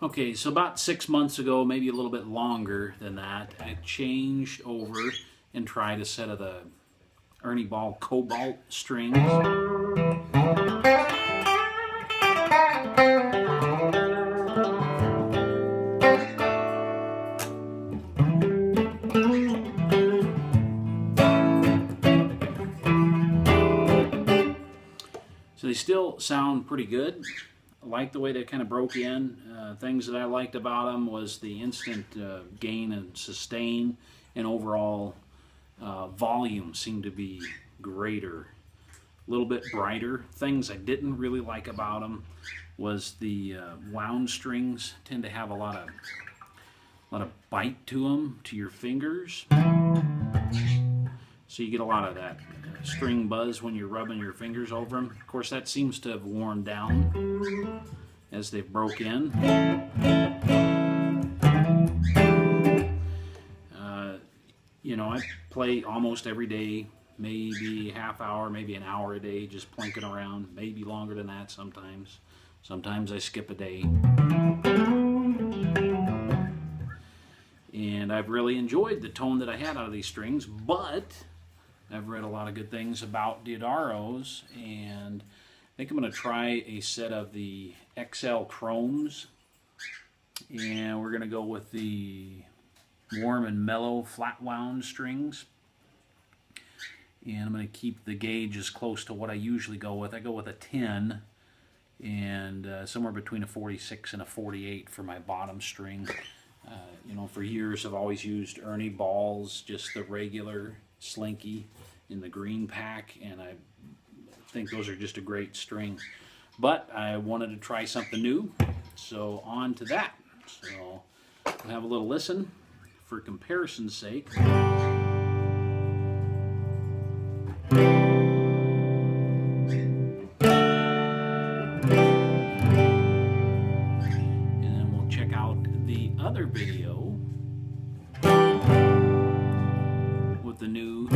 Okay, so about 6 months ago, maybe a little bit longer than that, I changed over and tried a set of the Ernie Ball Cobalt strings. So they still sound pretty good. I like the way they kind of broke in. Things that I liked about them was the instant gain and sustain, and overall volume seemed to be greater, a little bit brighter. Things I didn't really like about them was the wound strings tend to have a lot of bite to them, to your fingers. So you get a lot of that string buzz when you're rubbing your fingers over them. Of course, that seems to have worn down as they've broke in. You know, I play almost every day, maybe a half hour, maybe an hour a day, just plinking around, maybe longer than that sometimes. Sometimes I skip a day. And I've really enjoyed the tone that I had out of these strings, but I've read a lot of good things about Diodaros, and I think I'm going to try a set of the XL Chromes, and we're going to go with the warm and mellow flat wound strings. And I'm going to keep the gauge as close to what I usually go with. I go with a 10 and somewhere between a 46 and a 48 for my bottom string. You know, for years I've always used Ernie Balls, just the regular slinky in the green pack, and I think those are just a great string. But I wanted to try something new, so on to that. So we'll have a little listen for comparison's sake. Other video with the new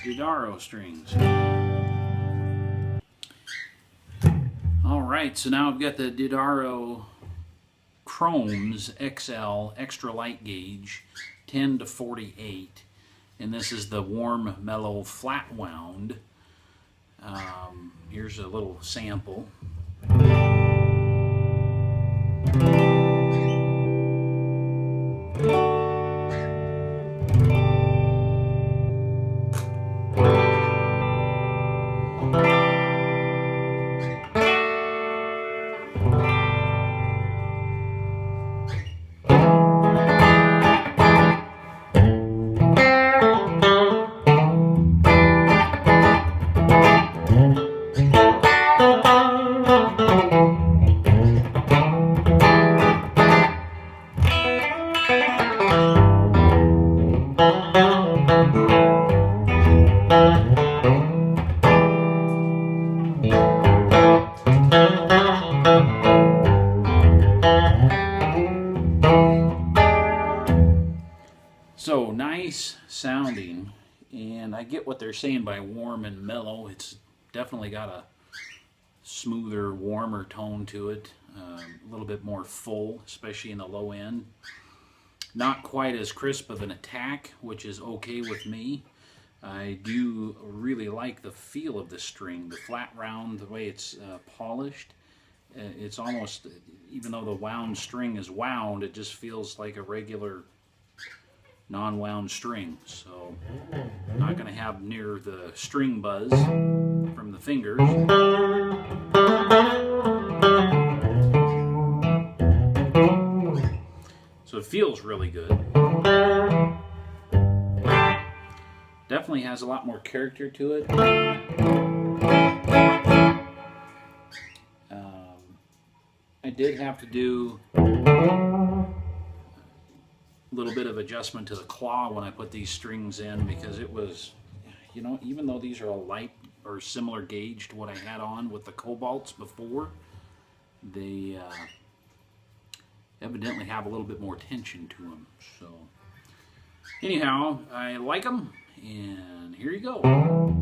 Diodaro strings. Alright, so now I've got the Diodaro Chromes XL extra light gauge 10 to 48, and this is the warm mellow flat wound. Here's a little sample. So nice sounding, and I get what they're saying by warm and mellow. It's definitely got a smoother, warmer tone to it, a little bit more full, especially in the low end. Not quite as crisp of an attack, which is okay with me. I do really like the feel of the string, the flat round, the way it's polished. It's almost, even though the wound string is wound, it just feels like a regular non-wound string. So not going to have near the string buzz from the fingers. So it feels really good. Definitely has a lot more character to it. I did have to do a little bit of adjustment to the claw when I put these strings in, because it was, you know, even though these are a light or similar gauge to what I had on with the Cobalts before, they evidently have a little bit more tension to them. So anyhow, I like them, and here you go.